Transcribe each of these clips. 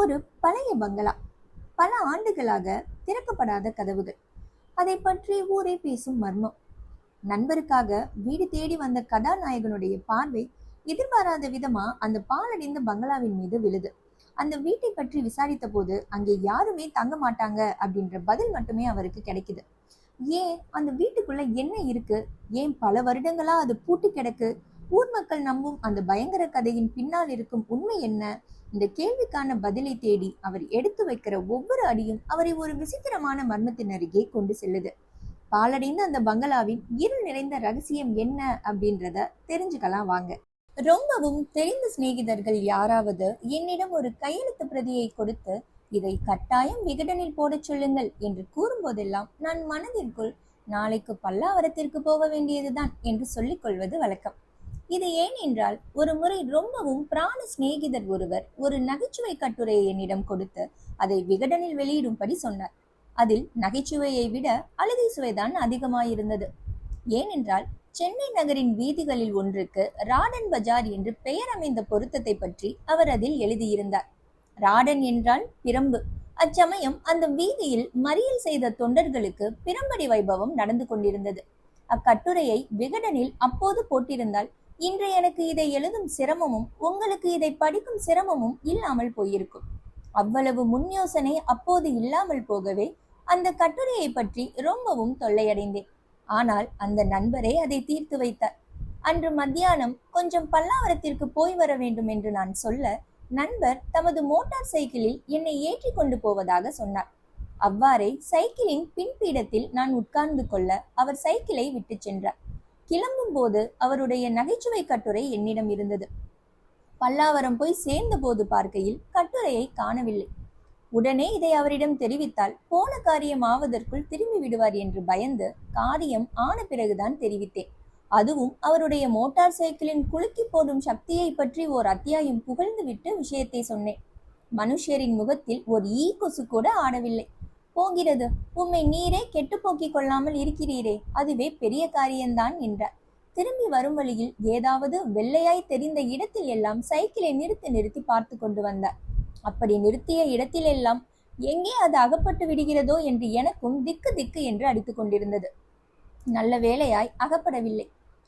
ஒரு பழைய பங்களா, பல ஆண்டுகளாக திறக்கப்படாத கதவுகள், அதை பற்றி ஊரே பேசும் மர்மம். நண்பருக்காக வீடு தேடி வந்த கதாநாயகனுடைய பார்வை எதிர்பாராத விதமா அந்த பாழடைந்த பங்களாவின் மீது விழுது. அந்த வீட்டை பற்றி விசாரித்த போது அங்கே யாருமே தங்க மாட்டாங்க அப்படின்ற பதில் மட்டுமே அவருக்கு கிடைக்குது. ஏன் அந்த வீட்டுக்குள்ள என்ன இருக்கு? ஏன் பல வருடங்களா அது பூட்டி கிடக்கு? ஊர் மக்கள் நம்பும் அந்த பயங்கர கதையின் பின்னால் இருக்கும் உண்மை என்ன? இந்த கேள்விக்கான பதிலை தேடி அவர் எடுத்து வைக்கிற ஒவ்வொரு அடியும் அவரை ஒரு விசித்திரமான மர்மத்தின் அருகே கொண்டு செல்லுது. பாலடைந்த அந்த பங்களாவின் இருள் நிறைந்த ரகசியம் என்ன அப்படின்றத தெரிஞ்சுக்கலாம் வாங்க. ரொம்பவும் தெரிந்த சிநேகிதர்கள் யாராவது என்னிடம் ஒரு கையெழுத்து பிரதியை கொடுத்து இதை கட்டாயம் விகடனில் போடச் சொல்லுங்கள் என்று கூறும்போதெல்லாம் நான் மனதிற்குள் நாளைக்கு பல்லாவரத்திற்கு போக வேண்டியதுதான் என்று சொல்லிக் கொள்வது வழக்கம். இது ஏன் என்றால், ஒரு முறை ரொம்பவும் பிராண சிநேகிதர் ஒருவர் ஒரு நகைச்சுவை கட்டுரையை என்னிடம் கொடுத்து அதை விகடனில் வெளியிடும்படி சொன்னார். அதில் நகைச்சுவையை விட அழுகை சுவைதான் அதிகமாயிருந்தது. ஏனென்றால், சென்னை நகரின் வீதிகளில் ஒன்றுக்கு ராடன் பஜார் என்று பெயர் அமைந்த பொருத்தத்தை பற்றி அவர் அதில் எழுதியிருந்தார். ராடன் என்றால் பிரம்பு. அச்சமயம் அந்த வீதியில் மறியல் செய்த தொண்டர்களுக்கு பிரம்படி வைபவம் நடந்து கொண்டிருந்தது. அக்கட்டுரையை விகடனில் அப்போது போட்டிருந்தால் இன்று எனக்கு இதை எழுதும் சிரமமும் உங்களுக்கு இதை படிக்கும் சிரமமும் இல்லாமல் போயிருக்கும். அவ்வளவு முன் யோசனை அப்போது இல்லாமல் போகவே அந்த கட்டுரையை பற்றி ரொம்பவும் தொல்லையடைந்தேன். ஆனால் அந்த நண்பரே அதை தீர்த்து வைத்தார். அன்று மத்தியானம் கொஞ்சம் பல்லாவரத்திற்கு போய் வர வேண்டும் என்று நான் சொல்ல, நண்பர் தமது மோட்டார் சைக்கிளில் என்னை ஏற்றி கொண்டு போவதாக சொன்னார். அவ்வாறே சைக்கிளின் பின்பீடத்தில் நான் உட்கார்ந்து கொள்ள அவர் சைக்கிளை விட்டு சென்றார். கிளம்பும் போது அவருடைய நகைச்சுவை கட்டுரை என்னிடம் இருந்தது. பல்லாவரம் போய் சேர்ந்த போது பார்க்கையில் கட்டுரையை காணவில்லை. உடனே இதை அவரிடம் தெரிவித்தால் போன காரியம் ஆவதற்குள் திரும்பி விடுவார் என்று பயந்து காரியம் ஆன பிறகுதான் தெரிவித்தேன். அதுவும் அவருடைய மோட்டார் சைக்கிளின் குலுக்கி போடும் சக்தியை பற்றி ஓர் அத்தியாயம் புகழ்ந்து விட்டு விஷயத்தை சொன்னேன். மனுஷரின் முகத்தில் ஒரு ஈ கொசு கூட ஆடவில்லை. போகிறது, உம்மை நீரே கெட்டு போக்கிக் கொள்ளாமல் இருக்கிறீரே, அதுவே பெரிய காரியம்தான் என்றார். திரும்பி வரும் வழியில் ஏதாவது வெள்ளையாய் தெரிந்த இடத்தில் எல்லாம் சைக்கிளை நிறுத்தி நிறுத்தி பார்த்து கொண்டு வந்தார். அப்படி நிறுத்திய இடத்திலெல்லாம் எங்கே அது அகப்பட்டு விடுகிறதோ என்று எனக்கும் திக்கு திக்கு என்று அடித்துக் கொண்டிருந்தது. நல்ல வேளையாய் அகப்படவில்லை.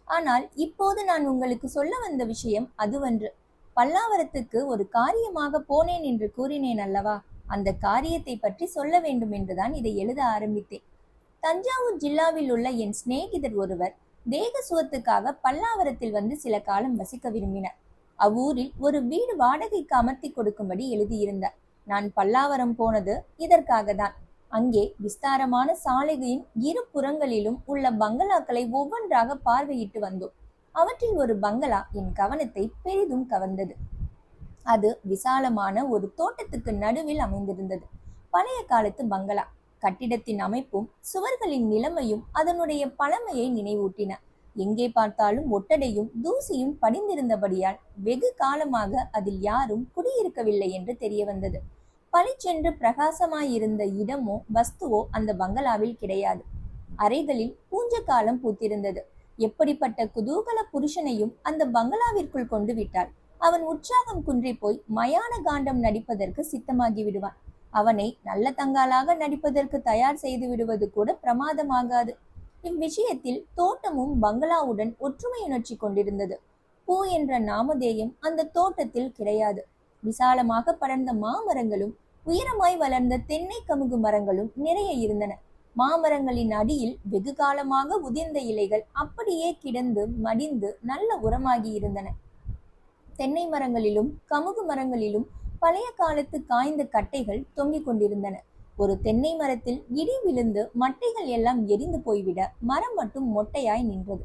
ஆனால் இப்போது நான் உங்களுக்கு சொல்ல வந்த விஷயம் அதுவன்று. பல்லாவரத்துக்கு ஒரு காரியமாக போனேன் என்று கூறினேன் அல்லவா? அந்த காரியத்தை பற்றி சொல்ல வேண்டும் என்றுதான் இதை எழுத ஆரம்பித்தேன். தஞ்சாவூர் ஜில்லாவில் உள்ள என் சிநேகிதர் ஒருவர் தேக சுகத்துக்காக பல்லாவரத்தில் வந்து சில காலம் வசிக்க விரும்பினார். அவ்வூரில் ஒரு வீடு வாடகைக்கு அமர்த்தி கொடுக்கும்படி எழுதியிருந்தார். நான் பல்லாவரம் போனது இதற்காக தான். அங்கே விஸ்தாரமான சாலைகளின் இரு புறங்களிலும் உள்ள பங்களாக்களை ஒவ்வொன்றாக பார்வையிட்டு வந்தோம். அவற்றில் ஒரு பங்களா என் கவனத்தை பெரிதும் கவர்ந்தது. அது விசாலமான ஒரு தோட்டத்துக்கு நடுவில் அமைந்திருந்தது. பழைய காலத்து பங்களா. கட்டிடத்தின் அமைப்பும் சுவர்களின் நிலைமையும் அதனுடைய பழமையை நினைவூட்டின. எங்கே பார்த்தாலும் ஒட்டடையும் தூசியும் படிந்திருந்தபடியால் வெகு காலமாக அதில் யாரும் குடியிருக்கவில்லை என்று தெரிய வந்தது. பளிச்சென்று பிரகாசமாயிருந்த இடமோ வஸ்துவோ அந்த பங்களாவில் கிடையாது. அறைகளில் பூஞ்ச காலம் பூத்திருந்தது. எப்படிப்பட்ட குதூகல புருஷனையும் அந்த பங்களாவிற்குள் கொண்டு விட்டால் அவன் உற்சாகம் குன்றி போய் மயான காண்டம் நடிப்பதற்கு சித்தமாகி விடுவான். அவனை நல்ல தங்காலாக நடிப்பதற்கு தயார் செய்து விடுவது கூட பிரமாதமாகாது. இவ்விஷயத்தில் தோட்டமும் பங்களாவுடன் ஒற்றுமையுணர்ச்சி கொண்டிருந்தது. பூ என்ற நாமதேயம் அந்த தோட்டத்தில் கிடையாது. விசாலமாக படர்ந்த மாமரங்களும் உயரமாய் வளர்ந்த தென்னை கமுகு மரங்களும் நிறைய இருந்தன. மாமரங்களின் அடியில் வெகு காலமாக உதிர்ந்த இலைகள் அப்படியே கிடந்து மடிந்து நல்ல உரமாகி இருந்தன. தென்னை மரங்களிலும் கமுகு மரங்களிலும் பழைய காலத்து காய்ந்த கட்டைகள் தொங்கிக் கொண்டிருந்தன. ஒரு தென்னை மரத்தில் இடி விழுந்து மட்டைகள் எல்லாம் எரிந்து போய்விட மரம் மட்டும் மொட்டையாய் நின்றது.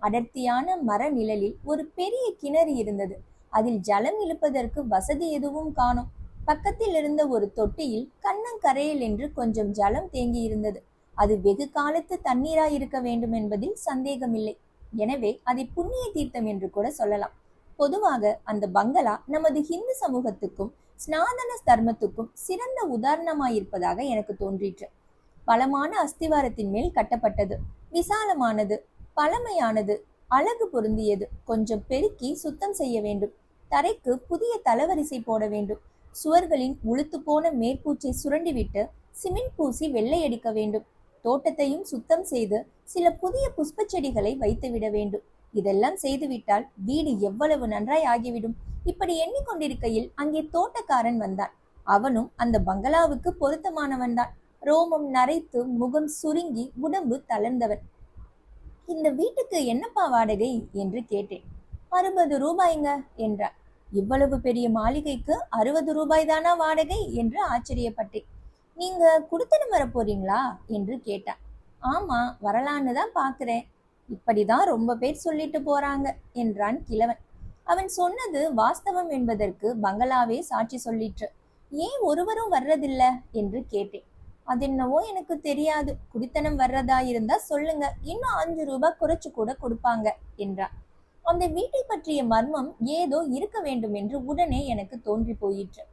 அடர்த்தியான மர நிழலில் ஒரு பெரிய கிணறு இருந்தது. அதில் ஜலம் இழுப்பதற்கு வசதி எதுவும் காணோம். பக்கத்தில் இருந்த ஒரு தொட்டியில் கண்ணங்கரையில் என்று கொஞ்சம் ஜலம் தேங்கி இருந்தது. அது வெகு காலத்து தண்ணீராய் இருக்க வேண்டும் என்பதில் சந்தேகமில்லை. எனவே அதை புண்ணிய தீர்த்தம் என்று கூட சொல்லலாம். பொதுவாக அந்த பங்களா நமது ஹிந்து சமூகத்துக்கும் ஸ்நாதன தர்மத்துக்கும் சிறந்த உதாரணமாயிருப்பதாக எனக்கு தோன்றிற்று. பலமான அஸ்திவாரத்தின் மேல் கட்டப்பட்டது. விசாலமானது, பழமையானது, அழகு பொருந்தியது. கொஞ்சம் பெருக்கி சுத்தம் செய்ய வேண்டும். தரைக்கு புதிய தளவரிசை போட வேண்டும். சுவர்களின் உளுத்து போன மேற்பூச்சை சுரண்டிவிட்டு சிமெண்ட் பூசி வெள்ளையடிக்க வேண்டும். தோட்டத்தையும் சுத்தம் செய்து சில புதிய புஷ்ப செடிகளை வைத்துவிட வேண்டும். இதெல்லாம் செய்துவிட்டால் வீடு எவ்வளவு நன்றாய் ஆகிவிடும். இப்படி எண்ணிக்கொண்டிருக்கையில் அங்கே தோட்டக்காரன் வந்தான். அவனும் அந்த பங்களாவுக்கு பொருத்தமானவன்தான். ரோமம் நரைத்து முகம் சுருங்கி உடம்பு தளர்ந்தவன். இந்த வீட்டுக்கு என்னப்பா வாடகை என்று கேட்டேன். 60 ரூபாய்ங்க என்றார். இவ்வளவு பெரிய மாளிகைக்கு 60 ரூபாய் தானா வாடகை என்று ஆச்சரியப்பட்டேன். நீங்க குடுத்தனம் வர போறீங்களா என்று கேட்டான். ஆமா, வரலான்னு தான் பாக்குறேன். இப்படிதான் ரொம்ப பேர் சொல்லிட்டு போறாங்க என்றான் கிழவன். அவன் சொன்னது வாஸ்தவம் என்பதற்கு பங்களாவே சாட்சி சொல்லிற்று. ஏன் ஒருவரும் வர்றதில்ல என்று கேட்டேன். அதென்னவோ எனக்கு தெரியாது. குடித்தனம் வர்றதா இருந்தா சொல்லுங்க, இன்னும் 5 ரூபாய் குறைச்சு கூட கொடுப்பாங்க என்றான். அந்த வீட்டை பற்றிய மர்மம் ஏதோ இருக்க வேண்டும் என்று உடனே எனக்கு தோன்றி போயிற்று.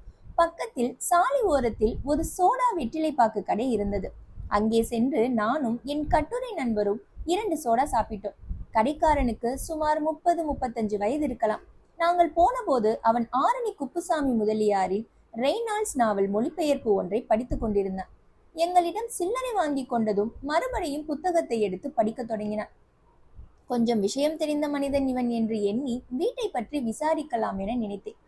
பக்கத்தில் சாலை ஓரத்தில் ஒரு சோடா வெற்றிலை பாக்கு கடை இருந்தது. அங்கே சென்று நானும் என் கட்டுரை நண்பரும் 2 சோடா சாப்பிட்டோம். கடைக்காரனுக்கு சுமார் 30-35 வயது இருக்கலாம். நாங்கள் போன போது அவன் ஆரணி குப்புசாமி முதலியாரின் ரெய்னால்ட்ஸ் நாவல் மொழிபெயர்ப்பு ஒன்றை படித்துக் கொண்டிருந்தான். எங்களிடம் சில்லறை வாங்கி கொண்டதும் மறுபடியும் புத்தகத்தை எடுத்து படிக்க தொடங்கினான். கொஞ்சம் விஷயம் தெரிந்த மனிதன் இவன் என்று எண்ணி வீட்டை பற்றி விசாரிக்கலாம் என நினைத்தேன்.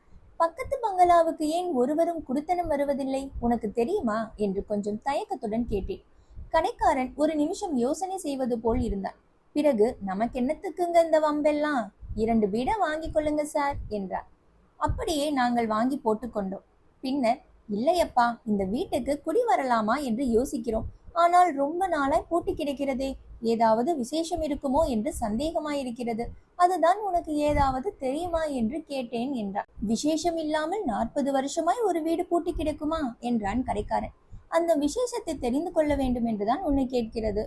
பக்கத்து பங்களாவுக்கு ஏன் ஒருவரும் குடுத்தனம் வருவதில்லை, உனக்கு தெரியுமா என்று கொஞ்சம் தயக்கத்துடன் கேட்டேன். கடைக்காரன் ஒரு நிமிஷம் யோசனை செய்வது போல் இருந்தான். பிறகு, நமக்கு என்னத்துக்குங்க இந்த வம்பெல்லாம், 2 பீடா வாங்கி கொள்ளுங்க சார் என்றார். அப்படியே நாங்கள் வாங்கி போட்டுக்கொண்டோம். பின்னர், இல்லையப்பா, இந்த வீட்டுக்கு குடி வரலாமா என்று யோசிக்கிறோம். ஆனால் ரொம்ப நாளாய் பூட்டி கிடக்கிறதே, ஏதாவது விசேஷம் இருக்குமோ என்று சந்தேகமாயிருக்கிறது. அதுதான் உனக்கு ஏதாவது தெரியுமா என்று கேட்டேன் என்றான். விசேஷம் இல்லாமல் 40 வருஷமாய் ஒரு வீடு பூட்டி கிடக்குமா என்றான் கடைக்காரன். அந்த விசேஷத்தை தெரிந்து கொள்ள வேண்டும் என்றுதான் உன்னை கேட்கிறது.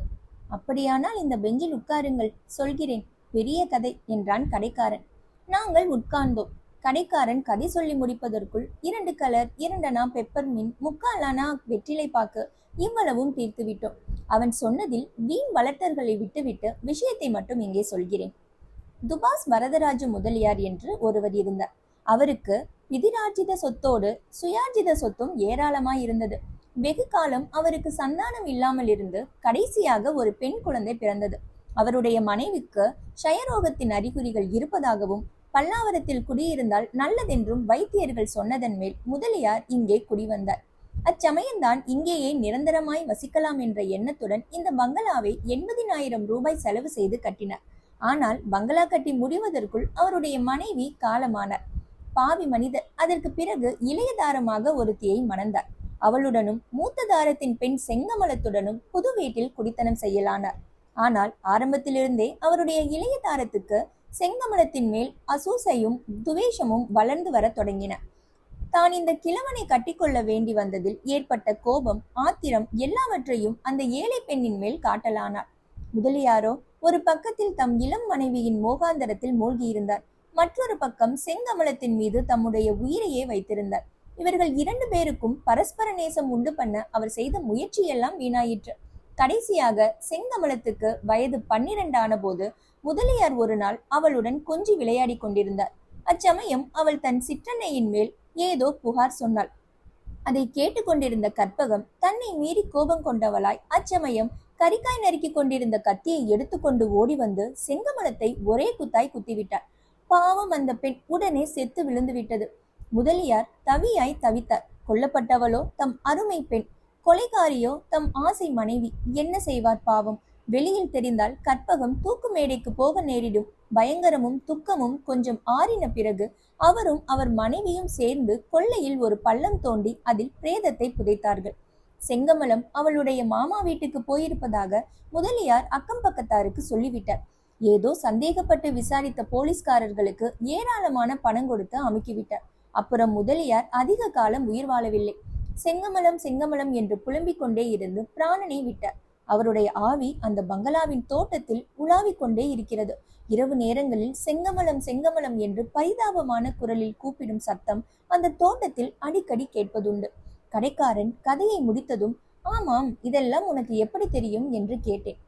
அப்படியானால் இந்த பெஞ்சில் உட்காருங்கள், சொல்கிறேன், பெரிய கதை என்றான் கடைக்காரன். நாங்கள் உட்கார்ந்தோம். கடைக்காரன் கதை சொல்லி முடிப்பதற்குள் 2 கலர், 2 அணா பெப்பர்மின், 3/4 அணா வெற்றிலை பாக்கு இவ்வளவும் தீர்த்து விட்டோம். அவன் சொன்னதில் வீண் வளர்த்தர்களை விட்டுவிட்டு விஷயத்தை மட்டும் இங்கே சொல்கிறேன். துபாஸ் வரதராஜ முதலியார் என்று ஒருவர் இருந்தார். அவருக்கு விதிராஜித சொத்தோடு சுயார்ஜித சொத்தும் ஏராளமாய் இருந்தது. வெகு காலம் அவருக்கு சந்தானம் இல்லாமல் இருந்து கடைசியாக ஒரு பெண் குழந்தை பிறந்தது. அவருடைய மனைவிக்கு க்ஷயரோகத்தின் அறிகுறிகள் இருப்பதாகவும் பல்லாவரத்தில் குடியிருந்தால் நல்லதென்றும் வைத்தியர்கள் சொன்னதன் மேல் முதலியார் இங்கே குடிவந்தார். அச்சமயம்தான் இங்கேயே நிரந்தரமாய் வசிக்கலாம் என்ற எண்ணத்துடன் இந்த பங்களாவை 80,000 ரூபாய் செலவு செய்து கட்டினார். ஆனால் பங்களா கட்டி முடிவதற்குள் அவருடைய மனைவி காலமானார். பாவி மனிதர். அதற்கு பிறகு இளைய தாரமாக ஒருத்தியை மணந்தார். அவளுடனும் மூத்த தாரத்தின் பெண் செங்கமலத்துடனும் புது வீட்டில் குடித்தனம் செய்யலானார். ஆனால் ஆரம்பத்திலிருந்தே அவருடைய இளைய தாரத்துக்கு செங்கமலத்தின் மேல் அசூசையும் துவேஷமும் வளர்ந்து வர தொடங்கின. தான் இந்த கிழவனை கட்டிக்கொள்ள வேண்டி வந்ததில் ஏற்பட்ட கோபம், ஆத்திரம் எல்லாவற்றையும் அந்த ஏழை பெண்ணின் மேல் காட்டலானார். முதலியாரோ ஒரு பக்கத்தில் தம் இளம் மனைவியின் மோகாந்தரத்தில் மூழ்கியிருந்தார். மற்றொரு பக்கம் செங்கமலத்தின் மீது தம்முடைய உயிரையே வைத்திருந்தார். இவர்கள் 2 பேருக்கும் பரஸ்பர நேசம் உண்டு பண்ண அவர் செய்த முயற்சியெல்லாம் வீணாயிற்று. கடைசியாக செங்கமலத்துக்கு வயது 12 ஆன போது முதலியார் ஒரு நாள் அவளுடன் கொஞ்சி விளையாடி கொண்டிருந்தார். அச்சமயம் அவள் தன் சிற்றன்னையின் மேல் ஏதோ புகார் சொன்னாள். அதை கேட்டுக்கொண்டிருந்த கற்பகம் தன்னை மீறி கோபம் கொண்டவளாய் அச்சமயம் கரிக்காய் நறுக்கி கொண்டிருந்த கத்தியை எடுத்துக்கொண்டு ஓடி வந்து செங்கமலத்தை ஒரே குத்தாய் குத்திவிட்டார். பாவம், அந்த பெண் உடனே செத்து விழுந்து விட்டது. முதலியார் தவியாய் தவித்தார். கொல்லப்பட்டவளோ தம் அருமை பெண், கொலைகாரியோ தம் ஆசை மனைவி. என்ன செய்வார் பாவம்? வெளியில் தெரிந்தால் கற்பகம் தூக்கு மேடைக்கு போக நேரிடும். பயங்கரமும் துக்கமும் கொஞ்சம் ஆறின பிறகு அவரும் அவர் மனைவியும் சேர்ந்து கொள்ளையில் ஒரு பள்ளம் தோண்டி அதில் பிரேதத்தை புதைத்தார்கள். செங்கமலம் அவளுடைய மாமா வீட்டுக்கு போயிருப்பதாக முதலியார் அக்கம் பக்கத்தாருக்கு சொல்லிவிட்டார். ஏதோ சந்தேகப்பட்டு விசாரித்த போலீஸ்காரர்களுக்கு ஏராளமான பணம் கொடுத்து அமுக்கிவிட்டார். அப்புறம் முதலியார் அதிக காலம் உயிர் வாழவில்லை. செங்கமலம் செங்கமலம் என்று புலம்பிக் கொண்டே இருந்து பிராணனை விட்டார். அவருடைய ஆவி அந்த பங்களாவின் தோட்டத்தில் உலாவிக் கொண்டே இருக்கிறது. இரவு நேரங்களில் செங்கமலம் செங்கமலம் என்று பரிதாபமான குரலில் கூப்பிடும் சத்தம் அந்த தோட்டத்தில் அடிக்கடி கேட்பதுண்டு. கடைக்காரன் கதையை முடித்ததும், ஆமாம், இதெல்லாம் உனக்கு எப்படி தெரியும் என்று கேட்டேன்.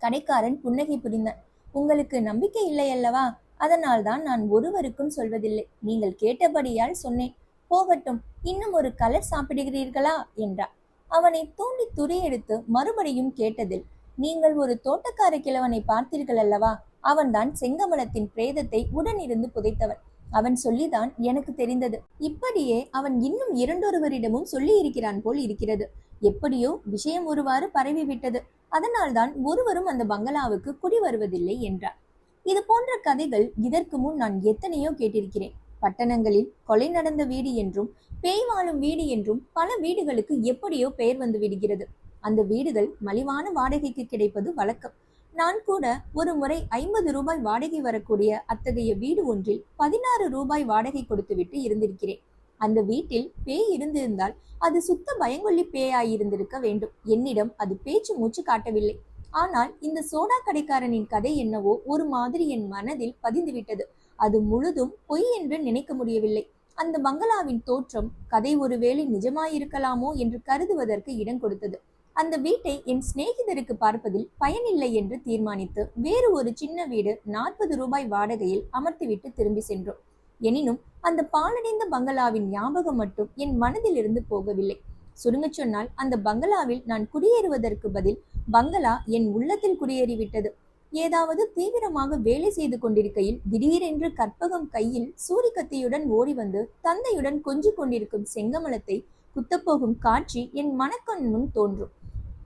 கடைக்காரன் புன்னகை புரிந்தான். உங்களுக்கு நம்பிக்கை இல்லை அல்லவா? அதனால் தான் நான் ஒருவருக்கும் சொல்வதில்லை. நீங்கள் கேட்டபடியால் சொன்னேன். போகட்டும், இன்னும் ஒரு கலர் சாப்பிடுகிறீர்களா என்றார். அவனை தூண்டி துரியெடுத்து மறுபடியும் கேட்டதில், நீங்கள் ஒரு தோட்டக்கார கிழவனை பார்த்தீர்கள் அல்லவா? அவன்தான் செங்கமலத்தின் பிரேதத்தை உடனிருந்து புதைத்தவன். அவன் சொல்லிதான் எனக்கு தெரிந்தது. இப்படியே அவன் இன்னும் இரண்டொருவரிடமும் சொல்லி இருக்கிறான் போல் இருக்கிறது. எப்படியோ விஷயம் ஒருவாறு பரவிவிட்டது. அதனால்தான் ஒருவரும் அந்த பங்களாவுக்கு குடி வருவதில்லை என்றார். இது போன்ற கதைகள் இதற்கு முன் நான் எத்தனையோ கேட்டிருக்கிறேன். பட்டணங்களில் கொலை நடந்த வீடு என்றும் பேய் வாழும் வீடு என்றும் பல வீடுகளுக்கு எப்படியோ பெயர் வந்து விடுகிறது. அந்த வீடுகள் மலிவான வாடகைக்கு கிடைப்பது வழக்கம். நான் கூட ஒரு முறை 50 ரூபாய் வாடகை வரக்கூடிய அத்தகைய வீடு ஒன்றில் 16 ரூபாய் வாடகை கொடுத்துவிட்டு இருந்திருக்கிறேன். அந்த வீட்டில் பேய் இருந்திருந்தால் அது சுத்த பயங்கொல்லி பேயாயிருந்திருக்க வேண்டும். என்னிடம் அது பேச்சு மூச்சு காட்டவில்லை. ஆனால் இந்த சோடா கடைக்காரனின் கதை என்னவோ ஒரு மாதிரி என் மனதில் பதிந்துவிட்டது. அது முழுதும் பொய் என்று நினைக்க முடியவில்லை. அந்த பங்களாவின் தோற்றம் கதை ஒருவேளை நிஜமாயிருக்கலாமோ என்று கருதுவதற்கு இடம் கொடுத்தது. அந்த வீட்டை என் சிநேகிதருக்கு பார்ப்பதில் பயனில்லை என்று தீர்மானித்து வேறு ஒரு சின்ன வீடு 40 ரூபாய் வாடகையில் அமர்த்திவிட்டு திரும்பி சென்றோம். எனினும் அந்த பாழடைந்த பங்களாவின் ஞாபகம் மட்டும் என் மனதில் இருந்து போகவில்லை. சுருங்க சொன்னால், அந்த பங்களாவில் நான் குடியேறுவதற்கு பதில் பங்களா என் உள்ளத்தில் குடியேறிவிட்டது. ஏதாவது தீவிரமாக வேலை செய்து கொண்டிருக்கையில் திடீரென்று கற்பகம் கையில் சூரிகத்தியுடன் ஓடி வந்து தந்தையுடன் கொஞ்சி கொண்டிருக்கும் செங்கமலத்தை குத்தப்போகும் காட்சி என் மனக்கண் முன் தோன்றும்.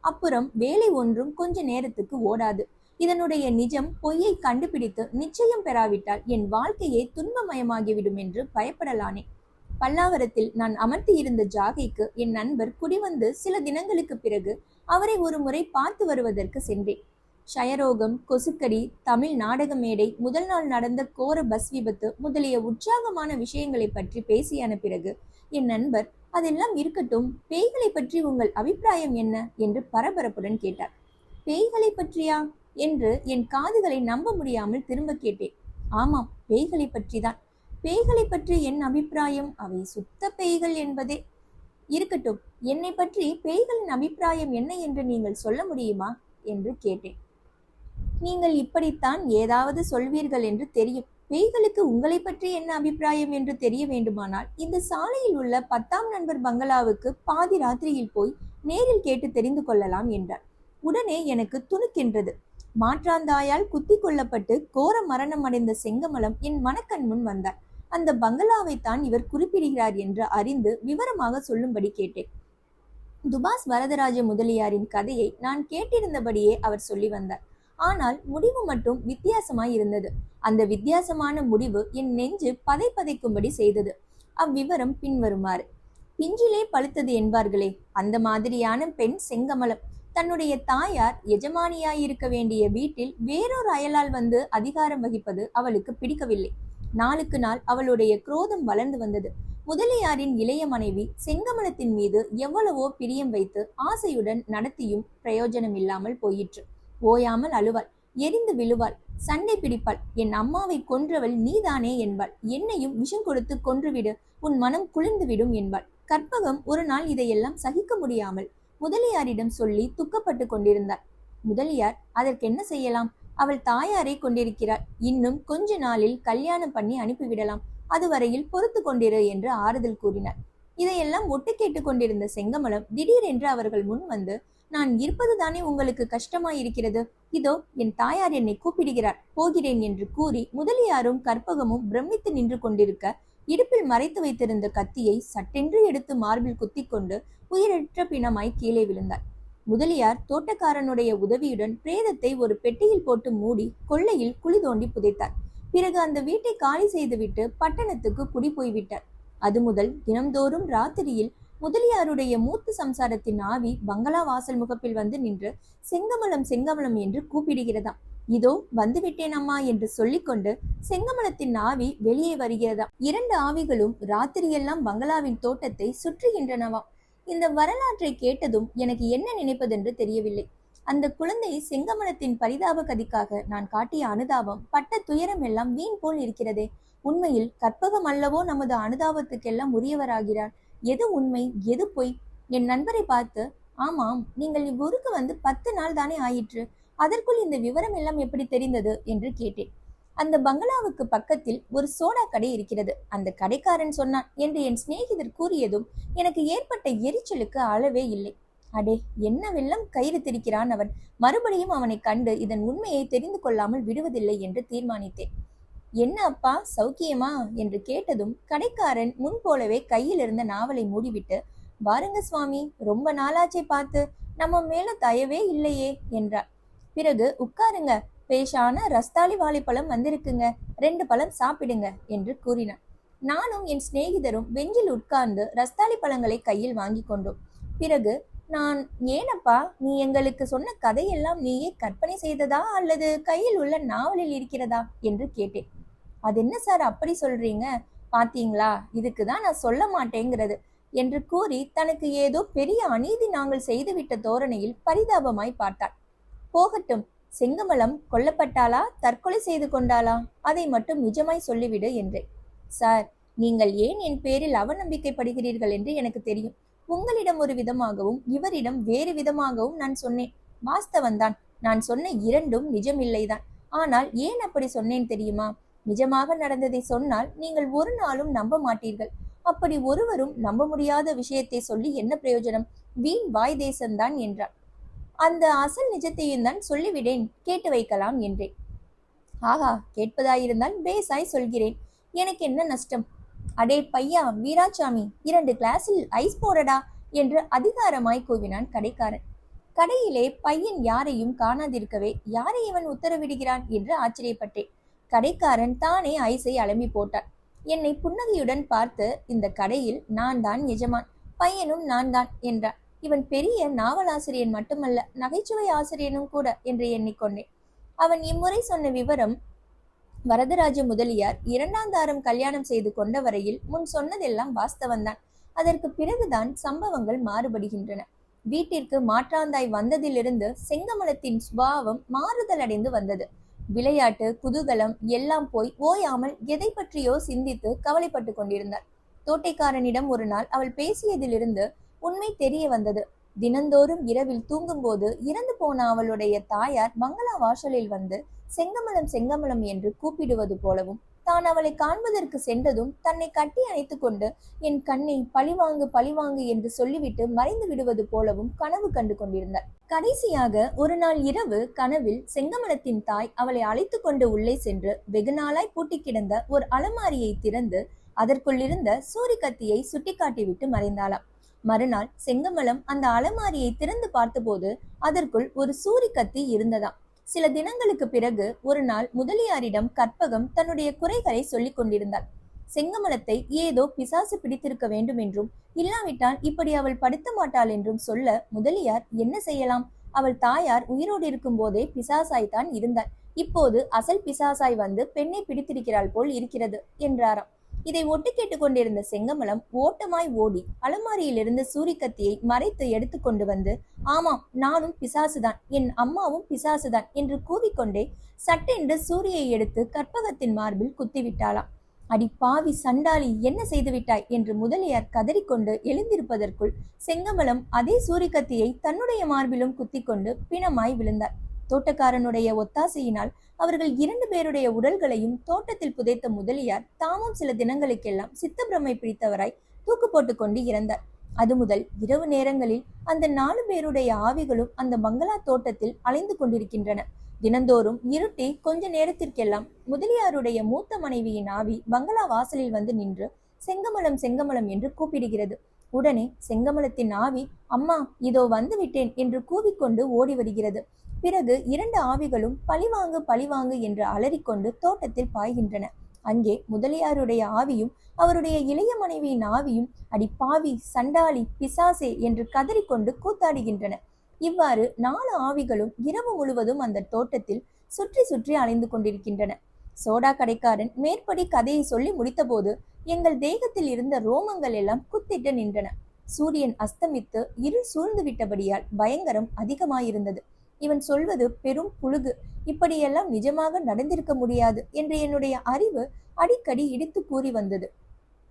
அப்புறம் வேலை ஒன்றும் கொஞ்ச நேரத்துக்கு ஓடாது. இதனுடைய நிஜம் பொய்யை கண்டுபிடித்து நிச்சயம் பெறாவிட்டால் என் வாழ்க்கையே துன்பமயமாகிவிடும் என்று பயப்படலானேன். பல்லாவரத்தில் நான் அமர்த்தி இருந்த ஜாகைக்கு என் நண்பர் குடிவந்து சில தினங்களுக்கு பிறகு அவரை ஒரு முறை பார்த்து வருவதற்கு சென்றேன். க்ஷயரோகம், கொசுக்கடி, தமிழ் நாடக மேடை, முதல் நாள் நடந்த கோர பஸ் விபத்து முதலிய உற்சாகமான விஷயங்களை பற்றி பேசியான பிறகு என் நண்பர், அதெல்லாம் இருக்கட்டும், பேய்களை பற்றி உங்கள் அபிப்பிராயம் என்ன என்று பரபரப்புடன் கேட்டார். பேய்களை பற்றியா என்று என் காதுகளை நம்ப முடியாமல் திரும்ப கேட்டேன். ஆமாம், பேய்களை பற்றிதான். பேய்களை பற்றி என் அபிப்பிராயம் அவை சுத்த பேய்கள் என்பதே. இருக்கட்டும், என்னை பற்றி பேய்களின் அபிப்பிராயம் என்ன என்று நீங்கள் சொல்ல முடியுமா என்று கேட்டேன். நீங்கள் இப்படித்தான் ஏதாவது சொல்வீர்கள் என்று தெரியும். பேய்களுக்கு உங்களை பற்றி என்ன அபிப்பிராயம் என்று தெரிய வேண்டுமானால் இந்த சாலையில் உள்ள 10ஆம் நண்பர் பங்களாவுக்கு பாதி ராத்திரியில் போய் நேரில் கேட்டு தெரிந்து கொள்ளலாம் என்றார். உடனே எனக்கு துணுக்கென்றது. மாற்றாந்தாயால் குத்தி கொள்ளப்பட்டு கோர மரணம் அடைந்த செங்கமலம் என் மனக்கண் முன் வந்தார். அந்த பங்களாவை தான் இவர் குறிப்பிடுகிறார் என்று அறிந்து விவரமாக சொல்லும்படி கேட்டேன். துபாஸ் வரதராஜ முதலியாரின் கதையை நான் கேட்டிருந்தபடியே அவர் சொல்லி வந்தார். ஆனால் முடிவு மட்டும் வித்தியாசமாய் இருந்தது. அந்த வித்தியாசமான முடிவு என் நெஞ்சு பதை பதைக்கும்படி செய்தது. அவ்விவரம் பின்வருமாறு. பிஞ்சிலே பழுத்தது என்பார்களே, அந்த மாதிரியான பெண் செங்கமலம். தன்னுடைய தாயார் எஜமானியாயிருக்க வேண்டிய வீட்டில் வேறொரு அயலால் வந்து அதிகாரம் வகிப்பது அவளுக்கு பிடிக்கவில்லை. நாளுக்கு நாள் அவளுடைய குரோதம் வளர்ந்து வந்தது. முதலியாரின் இளைய மனைவி செங்கமலத்தின் மீது எவ்வளவோ பிரியம் வைத்து ஆசையுடன் நடத்தியும் பிரயோஜனம் இல்லாமல் போயிற்று. ஓயாமல் அழுவாள், எரிந்து விழுவாள், சண்டை பிடிப்பாள். என் அம்மாவை கொன்றவள் நீதானே என்பாள். என்னையும் விஷம் கொடுத்து கொன்றுவிடு, உன் மனம் குளிர்ந்துவிடும் என்பாள். கற்பகம் ஒரு நாள் இதையெல்லாம் சகிக்க முடியாமல் முதலியாரிடம் சொல்லி துக்கப்பட்டு கொண்டிருந்தாள். முதலியார் அதற்கென்ன செய்யலாம்? அவள் தாயாரை கொண்டிருக்கிறாள். இன்னும் கொஞ்ச நாளில் கல்யாணம் பண்ணி அனுப்பிவிடலாம். அதுவரையில் பொறுத்து கொண்டிரு என்று ஆறுதல் கூறினார். இதையெல்லாம் ஒட்டு கேட்டு கொண்டிருந்த செங்கமலம் திடீரென்று அவர்கள் முன் வந்து, நான் இருப்பதுதானே உங்களுக்கு கஷ்டமாயிருக்கிறது, இதோ என் தாயார் என்னை கூப்பிடுகிறார், போகிறேன் என்று கூறி முதலியாரும் கற்பகமும் பிரமித்து நின்று கொண்டிருக்க இடுப்பில் மறைத்து வைத்திருந்த கத்தியை சட்டென்று எடுத்து மார்பில் குத்தி கொண்டு உயிரற்ற பிணமாய் கீழே விழுந்தார். முதலியார் தோட்டக்காரனுடைய உதவியுடன் பிரேதத்தை ஒரு பெட்டியில் போட்டு மூடி கொள்ளையில் குழி தோண்டி புதைத்தார். பிறகு அந்த வீட்டை காலி செய்துவிட்டு பட்டணத்துக்கு குடி போய்விட்டார். அது முதல் தினம்தோறும் ராத்திரியில் முதலியாருடைய மூத்த சம்சாரத்தின் ஆவி பங்களா வாசல் முகப்பில் வந்து நின்று செங்கமலம் செங்கமலம் என்று கூப்பிடுகிறதாம். இதோ வந்துவிட்டேன் அம்மா என்று சொல்லிக்கொண்டு செங்கமலத்தின் ஆவி வெளியே வருகிறதாம். 2 ஆவிகளும் ராத்திரியெல்லாம் பங்களாவின் தோட்டத்தை சுற்றுகின்றனவாம். இந்த வரலாற்றை கேட்டதும் எனக்கு என்ன நினைப்பதென்று தெரியவில்லை. அந்த குழந்தை செங்கமலத்தின் பரிதாப கதிக்காக நான் காட்டிய அனுதாபம், பட்ட துயரம் எல்லாம் வீண் போல் இருக்கிறதே. உண்மையில் கற்பகம் அல்லவோ நமது அனுதாபத்துக்கெல்லாம் உரியவராகிறார். எது உண்மை, எது பொய்? என் நண்பரை பார்த்து, ஆமாம், நீங்கள் இவ்வூருக்கு வந்து 10 நாள் தானே ஆயிற்று, அதற்குள் இந்த விவரம் எல்லாம் எப்படி தெரிந்தது என்று கேட்டேன். அந்த பங்களாவுக்கு பக்கத்தில் ஒரு சோடா கடை இருக்கிறது. அந்த கடைக்காரன் சொன்னான் என்று என் சிநேகிதர் கூறியதும் எனக்கு ஏற்பட்ட எரிச்சலுக்கு அளவே இல்லை. அடே, என்ன வெள்ளம் கயிறு திரிக்கிறான் அவன். மறுபடியும் அவனை கண்டு இதன் உண்மையை தெரிந்து கொள்ளாமல் விடுவதில்லை என்று தீர்மானித்தேன். என்ன அப்பா, சௌக்கியமா என்று கேட்டதும் கடைக்காரன் முன் போலவே கையில் இருந்த நாவலை மூடிவிட்டு, பாருங்க சுவாமி, ரொம்ப நாளாச்சே பார்த்து, நம்ம மேல தயவே இல்லையே என்றார். பிறகு உட்காருங்க, பேஷான ரஸ்தாளி வாழைப்பழம் வந்திருக்குங்க, 2 பழம் சாப்பிடுங்க என்று கூறினார். நானும் என் சிநேகிதரும் பெஞ்சில் உட்கார்ந்து ரஸ்தாளி பழங்களை கையில் வாங்கி கொண்டோம். பிறகு நான், ஏனப்பா, நீ எங்களுக்கு சொன்ன கதையெல்லாம் நீயே கற்பனை செய்ததா அல்லது கையில் உள்ள நாவலில் இருக்கிறதா என்று கேட்டேன். அது என்ன சார் அப்படி சொல்றீங்க? பாத்தீங்களா, இதுக்குதான் நான் சொல்ல மாட்டேங்கிறது என்று கூறி தனக்கு ஏதோ பெரிய அநீதி நாங்கள் செய்துவிட்ட தோரணையில் பரிதாபமாய் பார்த்தாள். போகட்டும், செங்கமலம் கொல்லப்பட்டாளா, தற்கொலை செய்து கொண்டாளா, அதை மட்டும் நிஜமாய் சொல்லிவிடு என்றேன். சார், நீங்கள் ஏன் என் பேரில் அவநம்பிக்கைப்படுகிறீர்கள் என்று எனக்கு தெரியும். உங்களிடம் ஒரு விதமாகவும் இவரிடம் வேறு விதமாகவும் நான் சொன்னேன். வாஸ்தவன்தான், நான் சொன்ன இரண்டும் நிஜமில்லைதான். ஆனால் ஏன் அப்படி சொன்னேன் தெரியுமா? நிஜமாக நடந்ததை சொன்னால் நீங்கள் ஒரு நாளும் நம்ப மாட்டீர்கள். அப்படி ஒருவரும் நம்ப முடியாத விஷயத்தை சொல்லி என்ன பிரயோஜனம்? வீண் வாய் தேசம்தான் என்றார். அந்த அசல் நிஜத்தையும் தான் சொல்லிவிடேன், கேட்டு வைக்கலாம் என்றேன். ஆஹா, கேட்பதாயிருந்தால் பேசாய் சொல்கிறேன், எனக்கு என்ன நஷ்டம்? அடே பையா வீராசாமி, 2 கிளாஸில் ஐஸ் போடடா என்று அதிகாரமாய் கூவினான் கடைக்காரன். கடையிலே பையன் யாரையும் காணாதிருக்கவே யாரை இவன் உத்தரவிடுகிறான் என்று ஆச்சரியப்பட்டேன். கடைக்காரன் தானே ஐஸை அலம்பி போட்டான். என்னை புன்னகையுடன் பார்த்து, இந்த கடையில் நான் தான் எஜமான், பையனும் நான் தான் என்றான். இவன் பெரிய நாவலாசிரியன் மட்டுமல்ல, நகைச்சுவை ஆசிரியனும் கூட என்று எண்ணிக்கொண்டேன். அவன் இம்முறை சொன்ன விவரம் வரதராஜ முதலியார் 2ஆம் தாரம் கல்யாணம் செய்து கொண்ட வரையில் முன் சொன்னதெல்லாம் வாஸ்தவன்தான். அதற்கு பிறகுதான் சம்பவங்கள் மாறுபடுகின்றன. வீட்டிற்கு மாற்றாந்தாய் வந்ததிலிருந்து செங்கமலத்தின் சுபாவம் மாறுதல் அடைந்து வந்தது. விளையாட்டு, குதூகலம் எல்லாம் போய் ஓயாமல் எதை பற்றியோ சிந்தித்து கவலைப்பட்டு கொண்டிருந்தார். தோட்டைக்காரனிடம் ஒரு நாள் அவள் பேசியதிலிருந்து உண்மை தெரிய வந்தது. தினந்தோறும் இரவில் தூங்கும்போது இறந்து போன அவளுடைய தாயார் பங்களா வாசலில் வந்து செங்கமலம் செங்கமலம் என்று கூப்பிடுவது போலவும், தான் அவளை காண்பதற்கு சென்றதும் தன்னை கட்டி அணைத்து கொண்டு என் கண்ணை பழிவாங்கு பழிவாங்கு என்று சொல்லிவிட்டு மறைந்து விடுவது போலவும் கனவு கண்டு கொண்டிருந்தார். கடைசியாக ஒரு நாள் இரவு கனவில் செங்கமலத்தின் தாய் அவளை அழைத்து கொண்டு உள்ளே சென்று வெகுநாளாய் பூட்டி கிடந்த ஒரு அலமாரியை திறந்து அதற்குள் இருந்த சூரிக்கத்தியை சுட்டிக்காட்டிவிட்டு மறைந்தாளாம். மறுநாள் செங்கமலம் அந்த அலமாரியை திறந்து பார்த்தபோது அதற்குள் ஒரு சூரிக்கத்தி இருந்ததாம். சில தினங்களுக்கு பிறகு ஒரு நாள் முதலியாரிடம் கற்பகம் தன்னுடைய குறைகளை சொல்லிக் கொண்டிருந்தாள். செங்கமலத்தை ஏதோ பிசாசு பிடித்திருக்க வேண்டும் என்றும், இல்லாவிட்டால் இப்படி அவள் படுத்த மாட்டாள் என்றும் சொல்ல முதலியார் என்ன செய்யலாம்? அவள் தாயார் உயிரோடு இருக்கும் போதே பிசாசாய்த்தான் இருந்தாள். இப்போது அசல் பிசாசாய் வந்து பெண்ணை பிடித்திருக்கிறாள் போல் இருக்கிறது என்றாராம். இதை ஒட்டு கேட்டுக் கொண்டிருந்த செங்கமலம் ஓட்டமாய் ஓடி அலமாரியிலிருந்து சூரிக்கத்தியை மறைத்து எடுத்து கொண்டு வந்து, ஆமாம், நானும் பிசாசுதான், என் அம்மாவும் பிசாசுதான் என்று கூவிக்கொண்டே சட்டென்று சூரியை எடுத்து கற்பகத்தின் மார்பில் குத்திவிட்டாளாம். அடி பாவி சண்டாளி, என்ன செய்து விட்டாய் என்று முதலியார் கதறிக்கொண்டு எழுந்திருப்பதற்குள் செங்கமலம் அதே சூரிக்கத்தியை தன்னுடைய மார்பிலும் குத்தி கொண்டு பிணமாய் விழுந்தார். தோட்டக்காரனுடைய ஒத்தாசையினால் அவர்கள் 2 பேருடைய உடல்களையும் தோட்டத்தில் புதைத்த முதலியார் தாமும் சில தினங்களுக்கெல்லாம் சித்தப்பிரமை பிடித்தவராய் தூக்கு போட்டு கொண்டு இறந்தார். அது முதல் இரவு நேரங்களில் அந்த 4 பேருடைய ஆவிகளும் அந்த பங்களா தோட்டத்தில் அலைந்து கொண்டிருக்கின்றன. தினந்தோறும் இருட்டி கொஞ்ச நேரத்திற்கெல்லாம் முதலியாருடைய மூத்த மனைவியின் ஆவி பங்களா வாசலில் வந்து நின்று செங்கமலம் செங்கமலம் என்று கூப்பிடுகிறது. உடனே செங்கமலத்தின் ஆவி, அம்மா இதோ வந்து விட்டேன் என்று கூவிக்கொண்டு ஓடி வருகிறது. பிறகு 2 ஆவிகளும் பழிவாங்கு பழிவாங்கு என்று அலறிக்கொண்டு தோட்டத்தில் பாய்கின்றன. அங்கே முதலியாருடைய ஆவியும் அவருடைய இளைய மனைவியின் ஆவியும் அடி பாவி சண்டாளி பிசாசே என்று கதறிக்கொண்டு கூத்தாடுகின்றன. இவ்வாறு 4 ஆவிகளும் இரவு முழுவதும் அந்த தோட்டத்தில் சுற்றி சுற்றி அலைந்து கொண்டிருக்கின்றன. சோடா கடைக்காரன் மேற்படி கதையை சொல்லி முடித்தபோது எங்கள் தேகத்தில் இருந்த ரோமங்கள் எல்லாம் குத்திட்டு நின்றன. சூரியன் அஸ்தமித்து இருள் சூழ்ந்து விட்டபடியால் பயங்கரம் அதிகமாயிருந்தது. இவன் சொல்வது பெரும் புழுகு, இப்படியெல்லாம் நிஜமாக நடந்திருக்க முடியாது என்று என்னுடைய அறிவு அடிக்கடி இடித்து கூறி வந்தது.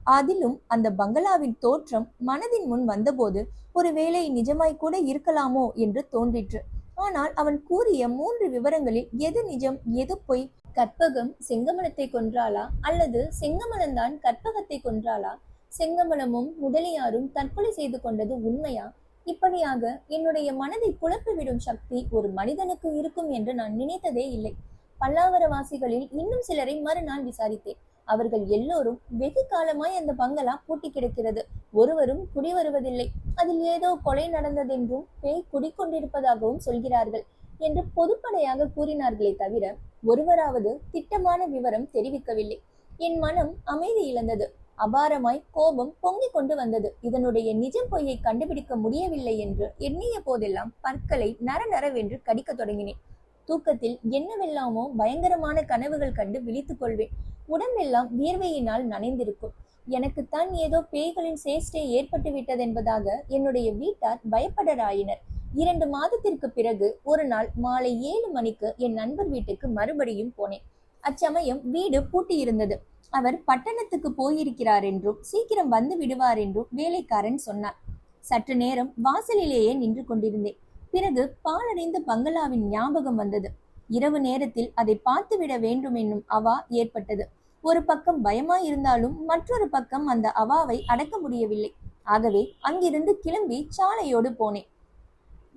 அதிலும் அந்த பங்களாவின் தோற்றம் மனதின் முன் வந்தபோது ஒருவேளை நிஜமாய் கூட இருக்கலாமோ என்று தோன்றிற்று. ஆனால் அவன் கூறிய 3 விவரங்களில் எது நிஜம் எது பொய் கற்பகம் செங்கமலத்தை கொன்றாளா அல்லது செங்கமலம்தான் கற்பகத்தை கொன்றாளா? செங்கமலமும் முதலியாரும் தற்கொலை செய்து கொண்டது உண்மையா? இப்படியாக என்னுடைய மனதை குழப்பிவிடும் சக்தி ஒரு மனிதனுக்கு இருக்கும் என்று நான் நினைத்ததே இல்லை. பல்லாவரவாசிகளில் இன்னும் சிலரை மறுநாள் விசாரித்தேன். அவர்கள் எல்லோரும் வெகு காலமாய் அந்த பங்களா பூட்டி கிடக்கிறது, ஒருவரும் குடி வருவதில்லை, அதில் ஏதோ கொலை நடந்ததென்றும் பேய் குடிக்கொண்டிருப்பதாகவும் சொல்கிறார்கள் என்று பொதுப்படையாக கூறினார்களே தவிர ஒருவராவது திட்டமான விவரம் தெரிவிக்கவில்லை. என் மனம் அமைதி இழந்தது. அபாரமாய் கோபம் பொங்கிக் கொண்டு வந்தது. இதனுடைய நிஜம் பொய்யை கண்டுபிடிக்க முடியவில்லை என்று எண்ணிய போதெல்லாம் பற்களை நரநரவென்று கடிக்க தொடங்கினேன். தூக்கத்தில் என்னவெல்லாமோ பயங்கரமான கனவுகள் கண்டு விழித்துக் கொள்வேன். உடம்பெல்லாம் வியர்வையினால் நனைந்திருக்கும். எனக்குத்தான் ஏதோ பேய்களின் சேஷ்டை ஏற்பட்டு விட்டதென்பதாக என்னுடைய வீட்டார் பயப்படராயினர். 2 மாதத்திற்கு பிறகு ஒரு நாள் மாலை 7 மணிக்கு என் நண்பர் வீட்டுக்கு மறுபடியும் போனேன். அச்சமயம் வீடு பூட்டியிருந்தது. அவர் பட்டணத்துக்கு போயிருக்கிறார் என்றும் சீக்கிரம் வந்து விடுவார் என்றும் வேலைக்காரன் சொன்னார். சற்று நேரம் வாசலிலேயே நின்று கொண்டிருந்தேன். பிறகு பாலடைந்த பங்களாவின் ஞாபகம் வந்தது. இரவு நேரத்தில் அதை பார்த்துவிட வேண்டும் என்னும் அவா ஏற்பட்டது. ஒரு பக்கம் பயமாயிருந்தாலும் மற்றொரு பக்கம் அந்த அவாவை அடக்க முடியவில்லை. ஆகவே அங்கிருந்து கிளம்பி சாலையோடு போனேன்.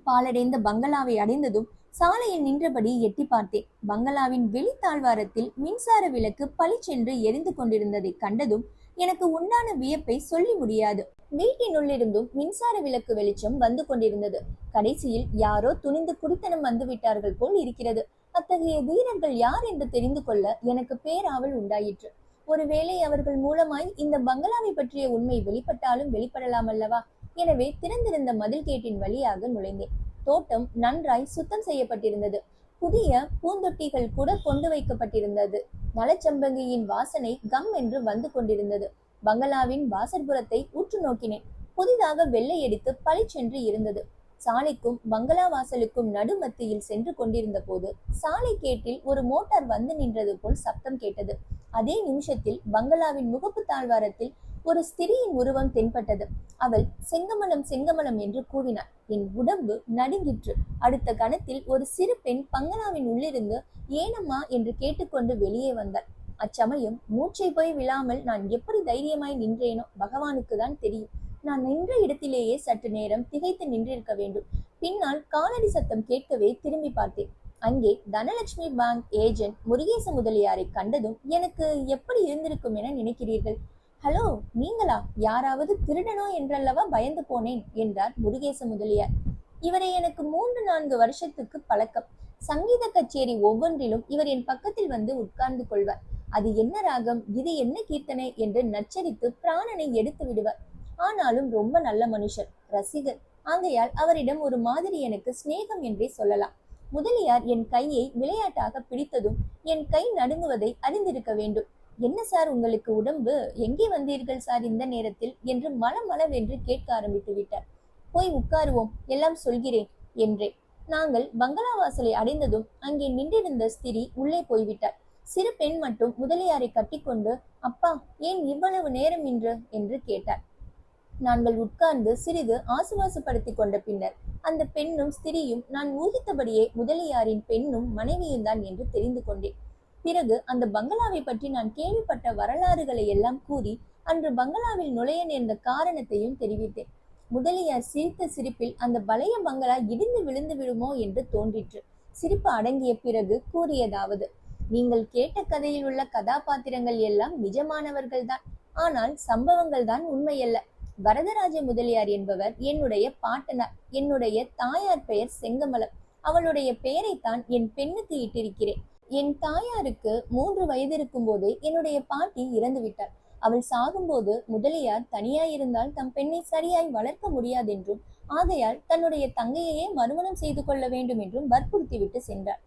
பாலடைந்த பங்களாவை அடைந்ததும் சாலையில் நின்றபடி எட்டி பார்த்தேன். பங்களாவின் வெளித்தாழ்வாரத்தில் மின்சார விளக்கு பளிச்சென்று எரிந்து கொண்டிருந்ததை கண்டதும் எனக்கு உண்டான வியப்பை சொல்லி முடியாது. வீட்டினுள்ளிருந்தும் மின்சார விளக்கு வெளிச்சம் வந்து கொண்டிருந்தது. கடைசியில் யாரோ துணிந்து குடித்தனம் வந்து விட்டார்கள் போல் இருக்கிறது. அத்தகைய வீரர்கள் யார் என்று தெரிந்து கொள்ள எனக்கு பேராவல் உண்டாயிற்று. ஒருவேளை அவர்கள் மூலமாய் இந்த பங்களாவை பற்றிய உண்மை வெளிப்பட்டாலும் வெளிப்படலாம் அல்லவா? எனவே திறந்திருந்த மதில் கேட்டின் வழியாக நுழைந்தேன். தோட்டம் நன்றாய் சுத்தம் செய்யப்பட்டிருந்தது. புதிய பூந்தொட்டிகள் கூட கொண்டு வைக்கப்பட்டிருந்தது. நலச்சம்பங்கியின் வாசனை கம் என்று வந்து கொண்டிருந்தது. பங்களாவின் வாசற்புறத்தை உற்று நோக்கினேன். புதிதாக வெள்ளை அடித்து பளிச்சென்று இருந்தது. சாலைக்கும் பங்களா வாசலுக்கும் நடுமத்தியில் சென்று கொண்டிருந்த போது சாலை கேட்டில் ஒரு மோட்டார் வந்து நின்றது போல் சப்தம் கேட்டது. அதே நிமிஷத்தில் பங்களாவின் முகப்பு தாழ்வாரத்தில் ஒரு ஸ்திரியின் உருவம் தென்பட்டது. அவள் செங்கமலம் செங்கமலம் என்று கூவினாள். என் உடம்பு நடுங்கிற்று. அடுத்த கணத்தில் ஒரு சிறு பெண் பங்களாவின் உள்ளிருந்து ஏனம்மா என்று கேட்டுக்கொண்டு வெளியே வந்தாள். அச்சமயம் மூச்சை போய் விழாமல் நான் எப்படி தைரியமாய் நின்றேனோ பகவானுக்கு தான் தெரியும். நான் நின்ற இடத்திலேயே சற்று நேரம் திகைத்து நின்றிருக்க வேண்டும். பின்னால் காலடி சத்தம் கேட்கவே திரும்பி பார்த்தேன். அங்கே தனலட்சுமி பேங்க் ஏஜென்ட் முருகேச முதலியாரை கண்டதும் எனக்கு எப்படி இருந்திருக்கும் என நினைக்கிறீர்கள்? ஹலோ, நீங்களா? யாராவது திருடனோ என்றல்லவா பயந்து போனேன் என்றார் முருகேச முதலியார். இவரை எனக்கு 3-4 வருஷத்துக்கு பழக்கம். சங்கீத கச்சேரி ஒவ்வொன்றிலும் இவர் என் பக்கத்தில் வந்து உட்கார்ந்து கொள்வார். அது என்ன ராகம், இது என்ன கீர்த்தனை என்று நச்சரித்து பிராணனை எடுத்து விடுவார். ஆனாலும் ரொம்ப நல்ல மனுஷர், ரசிகர். ஆகையால் அவரிடம் ஒரு மாதிரி எனக்கு சிநேகம் என்றே சொல்லலாம். முதலியார் என் கையை விளையாட்டாக பிடித்ததும் என் கை நடுங்குவதை அறிந்திருக்க வேண்டும். என்ன சார், உங்களுக்கு உடம்பு? எங்கே வந்தீர்கள் சார் இந்த நேரத்தில் என்று மளமளவென்று கேட்க ஆரம்பித்து விட்டார். போய் உட்காருவோம், எல்லாம் சொல்கிறேன் என்றேன். நாங்கள் பங்களா வாசலை அடைந்ததும் அங்கே நின்றிருந்த ஸ்திரீ உள்ளே போய்விட்டார். சிறு பெண் மட்டும் முதலியாரை கட்டிக்கொண்டு, அப்பா, ஏன் இவ்வளவு நேரம் என்று கேட்டார். நாங்கள் உட்கார்ந்து சிறிது ஆசுவாசப்படுத்திக் கொண்ட பின்னர் அந்த பெண்ணும் ஸ்திரியும் நான் ஊகித்தபடியே முதலியாரின் பெண்ணும் மனைவியும் தான் என்று தெரிந்து கொண்டேன். பிறகு அந்த பங்களாவை பற்றி நான் கேள்விப்பட்ட வரலாறுகளை எல்லாம் கூறி அன்று பங்களாவில் நுழைய நேர்ந்த காரணத்தையும் தெரிவித்தேன். முதலியார் சிரித்த சிரிப்பில் அந்த பழைய பங்களா இடிந்து விழுந்து விடுமோ என்று தோன்றிற்று. சிரிப்பு அடங்கிய பிறகு கூறியதாவது, நீங்கள் கேட்ட கதையில் உள்ள கதாபாத்திரங்கள் எல்லாம் நிஜமானவர்கள்தான். ஆனால் சம்பவங்கள் தான் உண்மையல்ல. வரதராஜ முதலியார் என்பவர் என்னுடைய பாட்டனார். என்னுடைய தாயார் பெயர் செங்கமலம். அவளுடைய பெயரைத்தான் என் பெண்ணுக்கு இட்டிருக்கிறேன். என் தாயாருக்கு 3 வயது இருக்கும் போதே என்னுடைய பாட்டி இறந்து விட்டார். அவள் சாகும்போது முதலியார் தனியாயிருந்தால் தம் பெண்ணை சரியாய் வளர்க்க முடியாதென்றும் ஆகையால் தன்னுடைய தங்கையையே மறுமணம் செய்து கொள்ள வேண்டும் என்றும் வற்புறுத்திவிட்டு சென்றார்.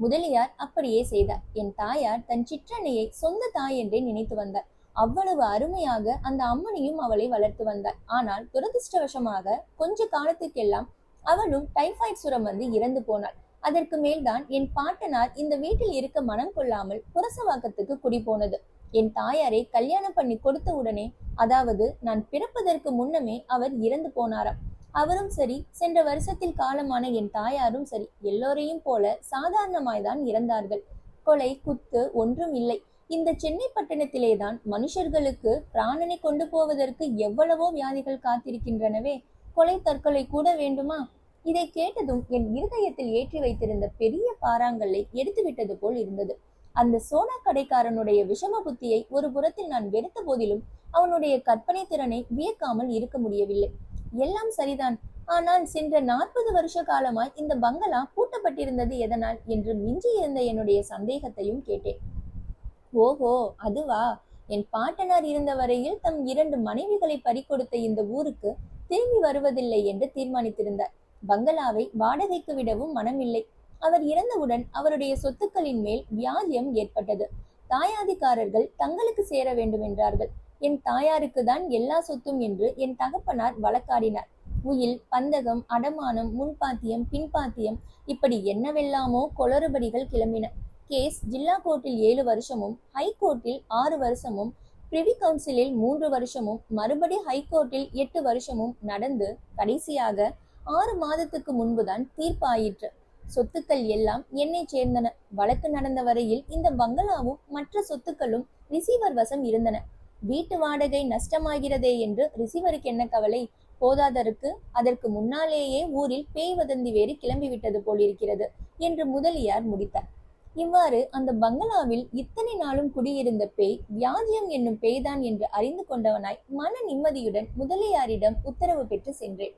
முதலியார் அப்படியே செய்தார். என் தாயார் தன் சிற்றன்னையை சொந்த தாய் என்றே நினைத்து வந்தார். அவ்வளவு அருமையாக அந்த அம்மனையும் அவளை வளர்த்து வந்தார். ஆனால் துரதிருஷ்டவசமாக கொஞ்ச காலத்துக்கெல்லாம் அவளும் டைபாய்டு சுரம் வந்து இறந்து போனாள். அதற்கு மேல்தான் என் பாட்டனார் இந்த வீட்டில் இருக்க மனம் கொள்ளாமல் புரசவாக்கத்துக்கு குடி போனது. என் தாயாரை கல்யாணம் பண்ணி கொடுத்த உடனே, அதாவது நான் பிறப்பதற்கு முன்னமே அவர் இறந்து போனாராம். அவரும் சரி, சென்ற வருஷத்தில் காலமான என் தாயாரும் சரி, எல்லோரையும் போல சாதாரணமாய்தான் இறந்தார்கள். கொலை குத்து ஒன்றும் இல்லை. இந்த சென்னை பட்டணத்திலேதான் மனுஷர்களுக்கு பிராணனை கொண்டு போவதற்கு எவ்வளவோ வியாதிகள் காத்திருக்கின்றனவே, கொலை தற்கொலை கூட வேண்டுமா? இதை கேட்டதும் என் இருதயத்தில் ஏற்றி வைத்திருந்த பெரிய பாறாங்கல்லை எடுத்து விட்டது போல் இருந்தது. அந்த சோடா கடைக்காரனுடைய விஷம புத்தியை ஒரு புறத்தில் நான் வெறுத்த போதிலும் அவனுடைய கற்பனை திறனை வியக்காமல் இருக்க முடியவில்லை. எல்லாம் சரிதான், ஆனால் சென்ற 40 வருஷ காலமாய் இந்த பங்களா பூட்டப்பட்டிருந்தது எதனால் என்று மிஞ்சி இருந்த என்னுடைய சந்தேகத்தையும் கேட்டேன். ஓஹோ, அதுவா? என் பாட்டனார் இருந்த வரையில் தம் 2 மனைவிகளை பறிகொடுத்த இந்த ஊருக்கு திரும்பி வருவதில்லை என்று தீர்மானித்திருந்தார். பங்களாவை வாடகைக்கு விடவும் மனமில்லை. அவர் இறந்தவுடன் அவருடைய சொத்துக்களின் மேல் வியாஜியம் ஏற்பட்டது. தாயாதிக்காரர்கள் தங்களுக்கு சேர வேண்டும் என்றார்கள். என் தாயாருக்கு தான் எல்லா சொத்தும் என்று என் தகப்பனார் வழக்காடினார். உயில், பந்தகம், அடமானம், முன்பாத்தியம், பின்பாத்தியம், இப்படி என்னவெல்லாமோ குளறுபடிகள் கிளம்பின. கேஸ் ஜில்லா கோர்ட்டில் 7 வருஷமும், ஹைகோர்ட்டில் 6 வருஷமும், பிரிவி கவுன்சிலில் 3 வருஷமும், மறுபடி ஹைகோர்ட்டில் 8 வருஷமும் நடந்து கடைசியாக 6 மாதத்துக்கு முன்புதான் தீர்ப்பாயிற்று. சொத்துக்கள் எல்லாம் என்னை சேர்ந்தன. வழக்கு நடந்த வரையில் இந்த பங்களாவும் மற்ற சொத்துக்களும் ரிசீவர் வசம் இருந்தன. வீட்டு வாடகை நஷ்டமாகிறதே என்று ரிசீவருக்கு என்ன கவலை? போதாதற்கு அதற்கு முன்னாலேயே ஊரில் பேய் வதந்தி வேறு கிளம்பிவிட்டது போலிருக்கிறது என்று முதலியார் முடித்தார். இவ்வாறு அந்த பங்களாவில் இத்தனை நாளும் குடியிருந்த பேய் வியாஜியம் என்னும் பேய்தான் என்று அறிந்து கொண்டவனாய் மன நிம்மதியுடன் முதலியாரிடம் உத்தரவு பெற்று சென்றேன்.